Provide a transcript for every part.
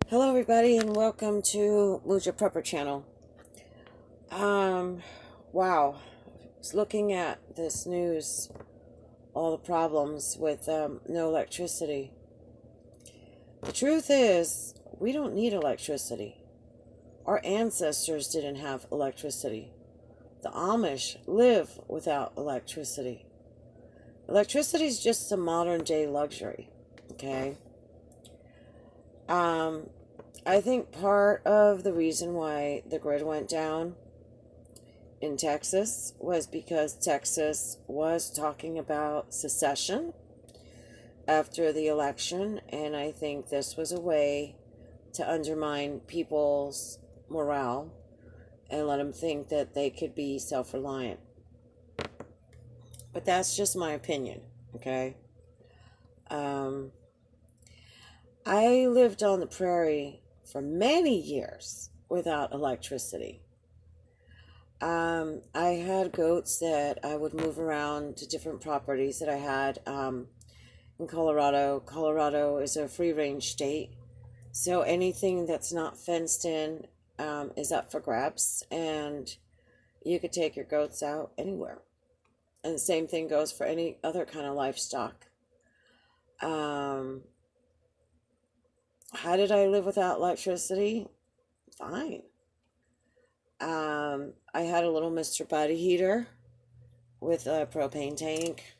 Hello, everybody, and welcome to Muja Prepper channel. Um, wow. I was looking at this news, all the problems with no electricity. The truth is, we don't need electricity. Our ancestors didn't have electricity. The Amish live without electricity. Electricity is just a modern day luxury, okay? Um, I think part of the reason why the grid went down in Texas was because Texas was talking about secession after the election, and I think this was a way to undermine people's morale and let them think that they could be self reliant. But that's just my opinion, okay? Um, I lived on the prairie for many years without electricity. I had goats that I would move around to different properties that I had in Colorado. Colorado is a free range state, so anything that's not fenced in is up for grabs, and you could take your goats out anywhere. And the same thing goes for any other kind of livestock. Um, how did I live without electricity? Fine. I had a little Mr. Body heater with a propane tank.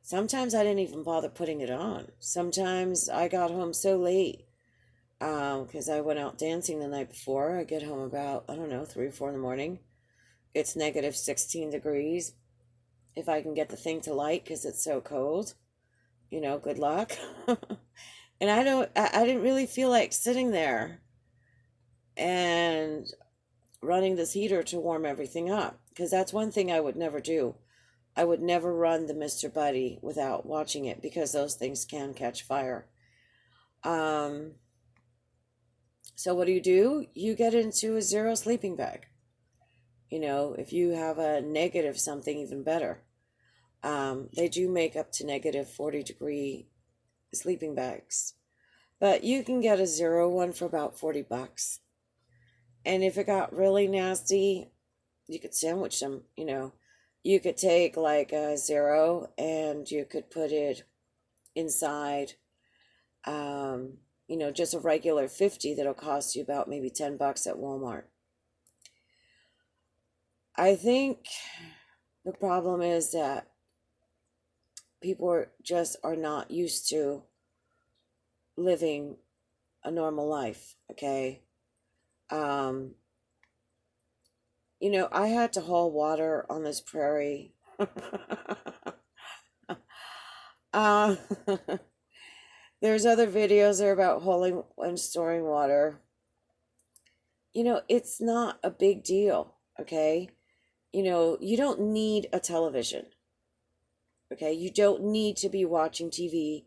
Sometimes I didn't even bother putting it on. Sometimes I got home so late because I went out dancing the night before. I get home about, I don't know, 3 or 4 in the morning. It's negative 16 degrees. If I can get the thing to light because it's so cold, good luck. And I didn't really feel like sitting there and running this heater to warm everything up because that's one thing I would never do. I would never run the Mr. Buddy without watching it because those things can catch fire. Um, so what do? You get into a zero sleeping bag. If you have a negative something, even better. They do make up to negative 40-degree sleeping bags. But you can get a zero one for about $40. And if it got really nasty, you could sandwich them. You could take like a zero and you could put it inside just a regular 50 that'll cost you about maybe $10 at Walmart. I think the problem is that people are not used to living a normal life, okay? Um, I had to haul water on this prairie. uh, there's other videos there about hauling and storing water. It's not a big deal, okay? You don't need a television, okay? You don't need to be watching TV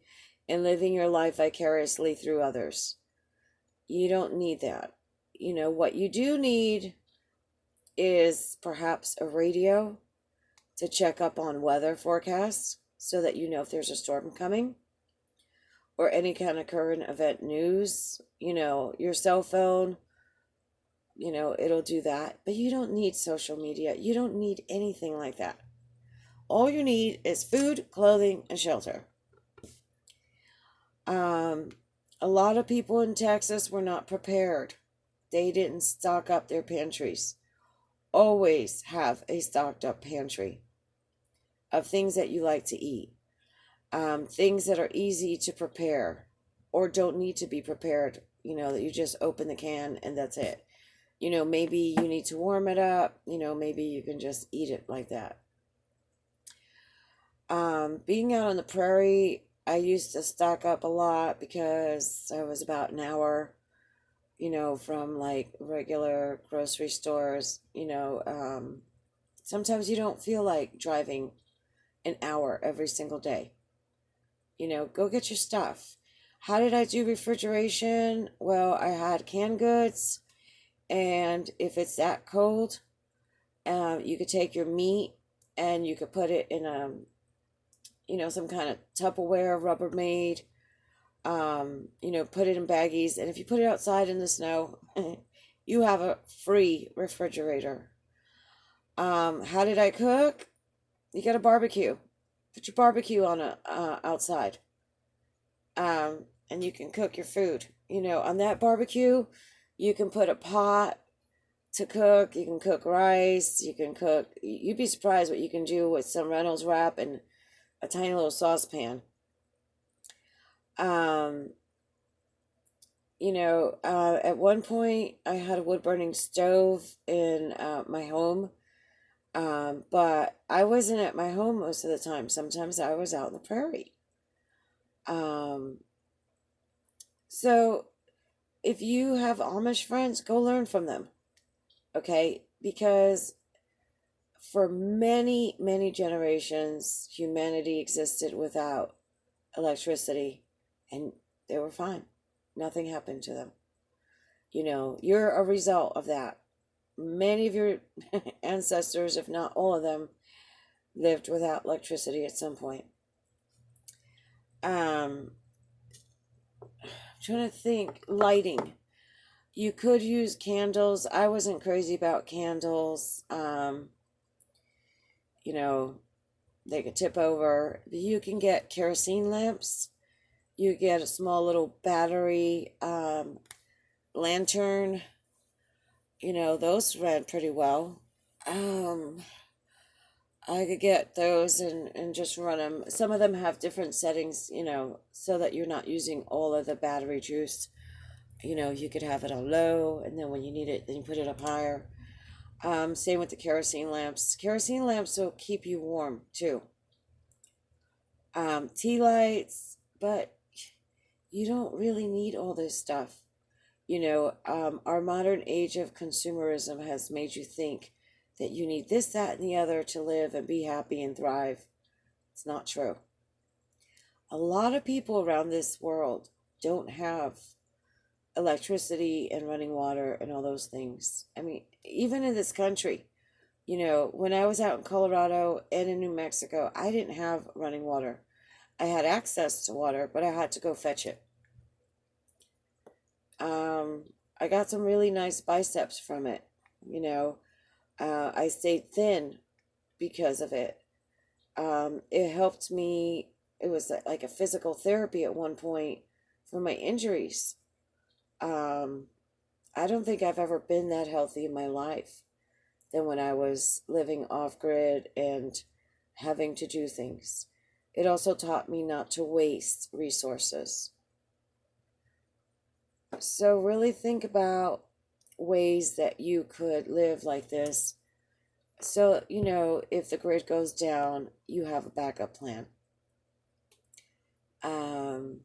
and living your life vicariously through others. You don't need that. What you do need is perhaps a radio to check up on weather forecasts so that you know if there's a storm coming or any kind of current event news. Your cell phone, it'll do that. But you don't need social media. You don't need anything like that. All you need is food, clothing, and shelter. Um, a lot of people in Texas were not prepared. They didn't stock up their pantries. Always have a stocked up pantry of things that you like to eat, things that are easy to prepare or don't need to be prepared, that you just open the can and that's it. Maybe you need to warm it up, maybe you can just eat it like that. Being out on the prairie, I used to stock up a lot because I was about an hour, from like regular grocery stores. Sometimes you don't feel like driving an hour every single day. Go get your stuff. How did I do refrigeration? Well, I had canned goods, and if it's that cold, you could take your meat and you could put it in some kind of Tupperware, Rubbermaid, Put it in baggies. And if you put it outside in the snow, you have a free refrigerator. How did I cook? You got a barbecue. Put your barbecue on outside. And you can cook your food. On that barbecue, you can put a pot to cook. You can cook rice. You can cook. You'd be surprised what you can do with some Reynolds wrap and a tiny little saucepan. Um, at one point I had a wood burning stove in my home, but I wasn't at my home most of the time. Sometimes I was out in the prairie. Um, so if you have Amish friends, go learn from them, okay? Because for many, many generations, humanity existed without electricity and they were fine. Nothing happened to them. You're a result of that. Many of your ancestors, if not all of them, lived without electricity at some point. I'm trying to think. Lighting. You could use candles. I wasn't crazy about candles. You know, they could tip over. You can get kerosene lamps. You get a small little battery lantern. Those ran pretty well. Um, I could get those and just run them. Some of them have different settings, so that you're not using all of the battery juice. You could have it on low, and then when you need it, then you put it up higher. Same with the kerosene lamps. Kerosene lamps will keep you warm too. Tea lights, but you don't really need all this stuff. Our modern age of consumerism has made you think that you need this, that, and the other to live and be happy and thrive. It's not true. A lot of people around this world don't have electricity and running water and all those things. I mean, even in this country, when I was out in Colorado and in New Mexico, I didn't have running water. I had access to water, but I had to go fetch it. I got some really nice biceps from it. I stayed thin because of it. It helped me. It was like a physical therapy at one point for my injuries. Um, I don't think I've ever been that healthy in my life than when I was living off grid and having to do things. It also taught me not to waste resources. So, really think about ways that you could live like this. So, if the grid goes down, you have a backup plan. Um,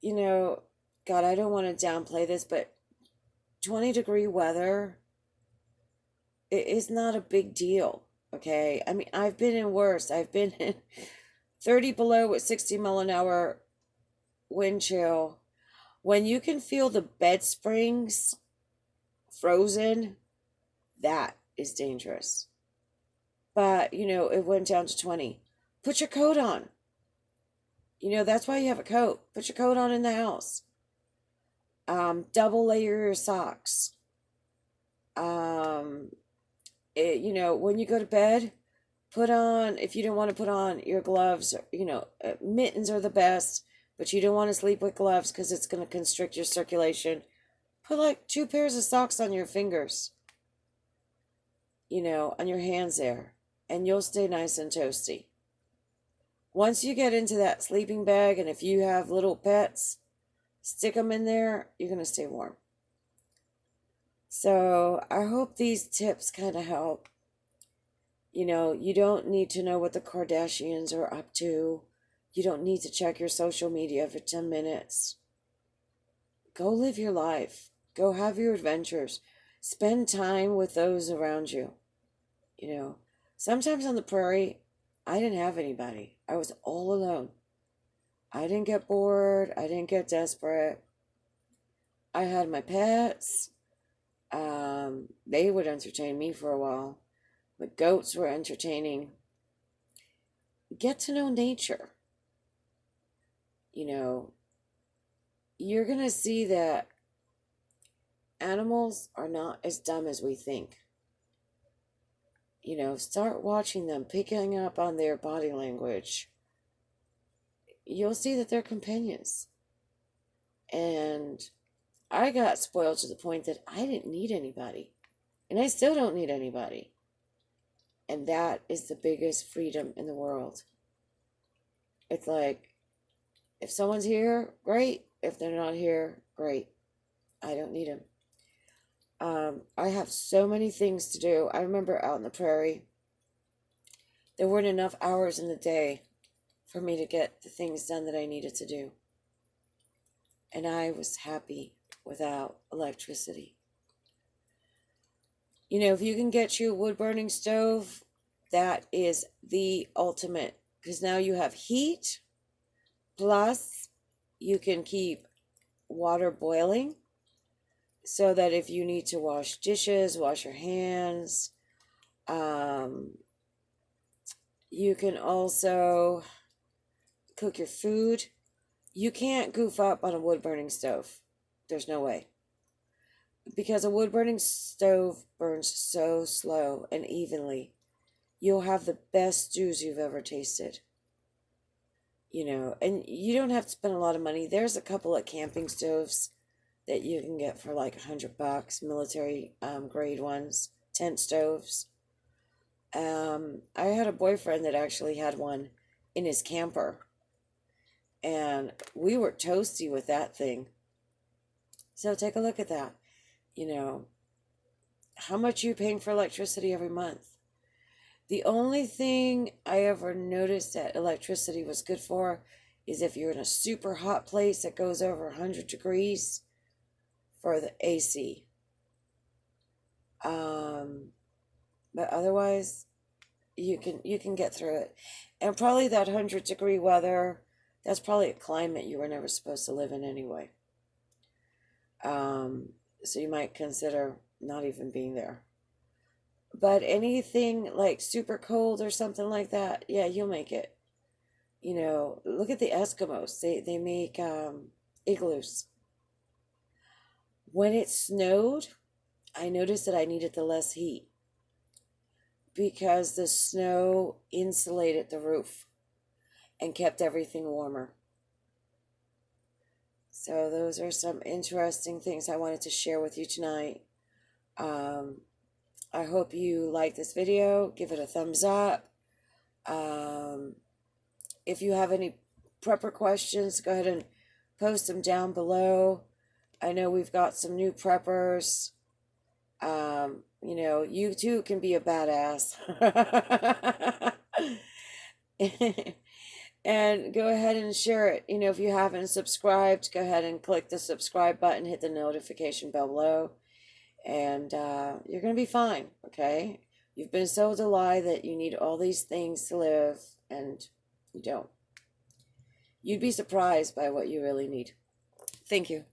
you know, God, I don't want to downplay this, but 20-degree weather it is not a big deal. Okay. I mean, I've been in worse. I've been in 30 below with 60 mile an hour wind chill. When you can feel the bed springs frozen, that is dangerous. But, it went down to 20. Put your coat on. That's why you have a coat. Put your coat on in the house. Double layer your socks. Um, when you go to bed, put on, if you don't want to put on your gloves, mittens are the best, but you don't want to sleep with gloves because it's going to constrict your circulation. Put like 2 pairs of socks on your fingers, on your hands there, and you'll stay nice and toasty. Once you get into that sleeping bag, and if you have little pets, stick them in there, you're going to stay warm. So I hope these tips kind of help. You don't need to know what the Kardashians are up to. You don't need to check your social media for 10 minutes. Go live your life. Go have your adventures. Spend time with those around you. Sometimes on the prairie, I didn't have anybody. I was all alone. I didn't get bored. I didn't get desperate. I had my pets. They would entertain me for a while. The goats were entertaining. Get to know nature. you know, you're going to see that animals are not as dumb as we think. Start watching them, picking up on their body language. You'll see that they're companions. And I got spoiled to the point that I didn't need anybody. And I still don't need anybody. And that is the biggest freedom in the world. It's like, if someone's here, great. If they're not here, great. I don't need them. I have so many things to do. I remember out in the prairie, there weren't enough hours in the day for me to get the things done that I needed to do. And I was happy without electricity. If you can get you a wood-burning stove, that is the ultimate. Because now you have heat, plus you can keep water boiling so that if you need to wash dishes, wash your hands, you can also cook your food. You can't goof up on a wood-burning stove. There's no way. Because a wood-burning stove burns so slow and evenly. You'll have the best stews you've ever tasted. And you don't have to spend a lot of money. There's a couple of camping stoves that you can get for like $100, military grade ones, tent stoves. I had a boyfriend that actually had one in his camper. And we were toasty with that thing. So take a look at that. How much are you paying for electricity every month? The only thing I ever noticed that electricity was good for is if you're in a super hot place that goes over 100 degrees for the AC. But otherwise, you can get through it. And probably that 100-degree weather, that's probably a climate you were never supposed to live in anyway. So you might consider not even being there. But anything like super cold or something like that, yeah, you'll make it. Look at the Eskimos. They make igloos. When it snowed, I noticed that I needed the less heat because the snow insulated the roof and kept everything warmer. So those are some interesting things I wanted to share with you tonight. I hope you like this video. Give it a thumbs up. If you have any prepper questions, go ahead and post them down below. I know we've got some new preppers. You too can be a badass. And go ahead and share it. If you haven't subscribed, go ahead and click the subscribe button, hit the notification bell below, and you're going to be fine, okay? You've been sold a lie that you need all these things to live, and you don't. You'd be surprised by what you really need. Thank you.